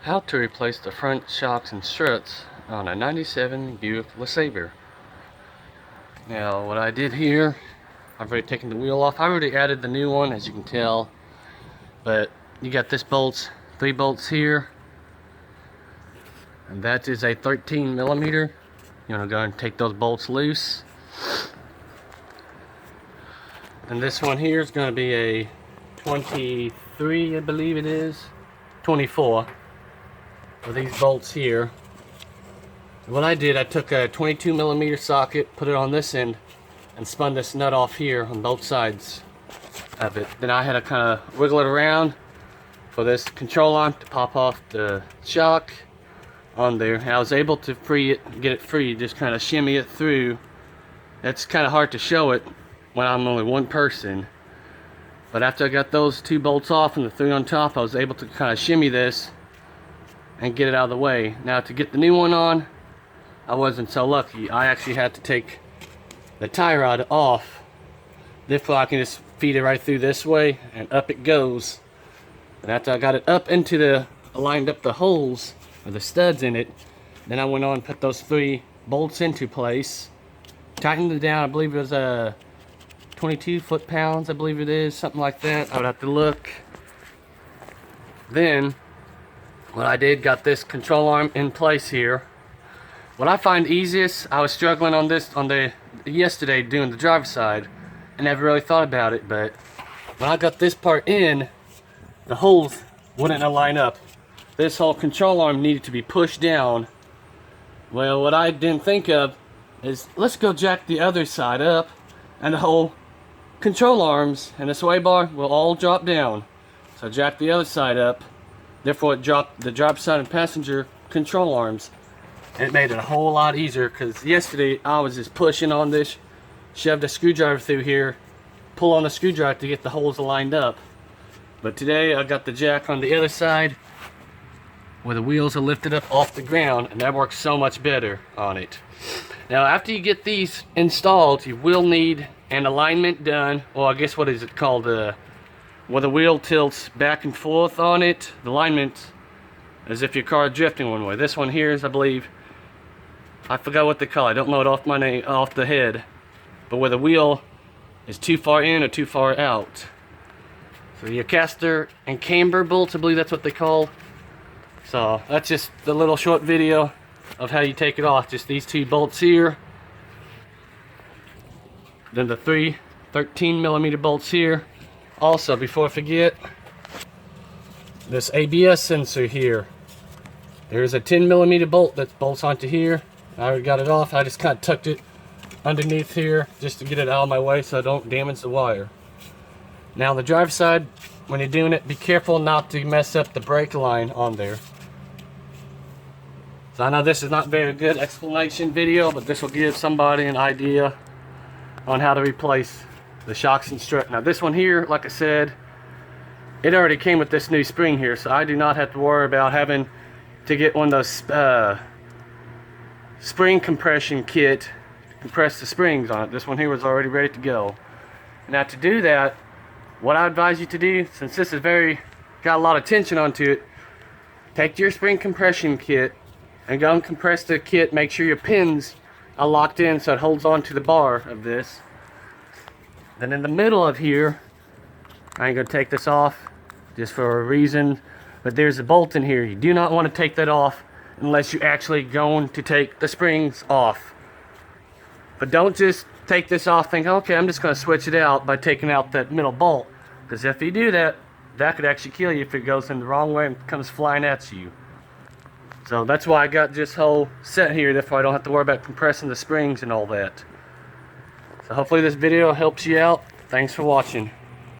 How to replace the front shocks and struts on a 97 Buick LeSabre. Now what I did here, I've already taken the wheel off. I already added the new one, as you can tell, but you got this bolts, 3 bolts here, and that is a 13 millimeter. You want to go and take those bolts loose. And this one here is going to be a 23, I believe it is, 24. With these bolts here. What I did, I took a 22 millimeter socket, put it on this end, and spun this nut off here on both sides of it. Then I had to kind of wiggle it around for this control arm to pop off the shock on there. And I was able to free it, get it free, just kind of shimmy it through. It's kind of hard to show it when I'm only one person. But after I got those 2 bolts off and the 3 on top, I was able to kind of shimmy this and get it out of the way. Now to get the new one on, I wasn't so lucky. I actually had to take the tie rod off. Therefore I can just feed it right through this way and up it goes. And after I got it up into the, lined up the holes or the studs in it, then I went on and put those 3 bolts into place, tightened it down. I believe it was a 22 foot-pounds, I believe it is, something like that. I would have to look. Then what I did, got this control arm in place here. What I find easiest, I was struggling on this yesterday doing the driver's side and never really thought about it, but when I got this part in, the holes wouldn't line up. This whole control arm needed to be pushed down. Well, what I didn't think of is, let's go jack the other side up and the whole control arms and the sway bar will all drop down. So I jacked the other side up. Therefore, it dropped the driver side and passenger control arms. And it made it a whole lot easier, because yesterday I was just pushing on this, shoved a screwdriver through here, pull on the screwdriver to get the holes lined up. But today I got the jack on the other side where the wheels are lifted up off the ground, and that works so much better on it. Now after you get these installed, you will need an alignment done, or I guess what is it called, where the wheel tilts back and forth on it. The alignment, as if your car is drifting one way. This one here is, I believe, I forgot what they call it. I don't know it off the head. But where the wheel is too far in or too far out. So your caster and camber bolts, I believe that's what they call. So that's just the little short video of how you take it off. Just these 2 bolts here. Then the 3 13 millimeter bolts here. Also, before I forget, this ABS sensor here. There's a 10 millimeter bolt that bolts onto here. I already got it off. I just kind of tucked it underneath here just to get it out of my way so I don't damage the wire. Now on the driver's side, when you're doing it, be careful not to mess up the brake line on there. So I know this is not a very good explanation video, but this will give somebody an idea on how to replace the shocks and strut. Now this one here, like I said, it already came with this new spring here, so I do not have to worry about having to get one of those spring compression kit to compress the springs on it. This one here was already ready to go. Now to do that, what I advise you to do, since this is got a lot of tension onto it, take your spring compression kit and go and compress the kit. Make sure your pins are locked in so it holds on to the bar of this. Then in the middle of here, I ain't gonna take this off just for a reason, but there's a bolt in here. You do not want to take that off unless you're actually going to take the springs off. But don't just take this off thinking, okay, I'm just gonna switch it out by taking out that middle bolt, because if you do that, that could actually kill you if it goes in the wrong way and comes flying at you. So that's why I got this whole set here, therefore I don't have to worry about compressing the springs and all that. So hopefully this video helps you out. Thanks for watching.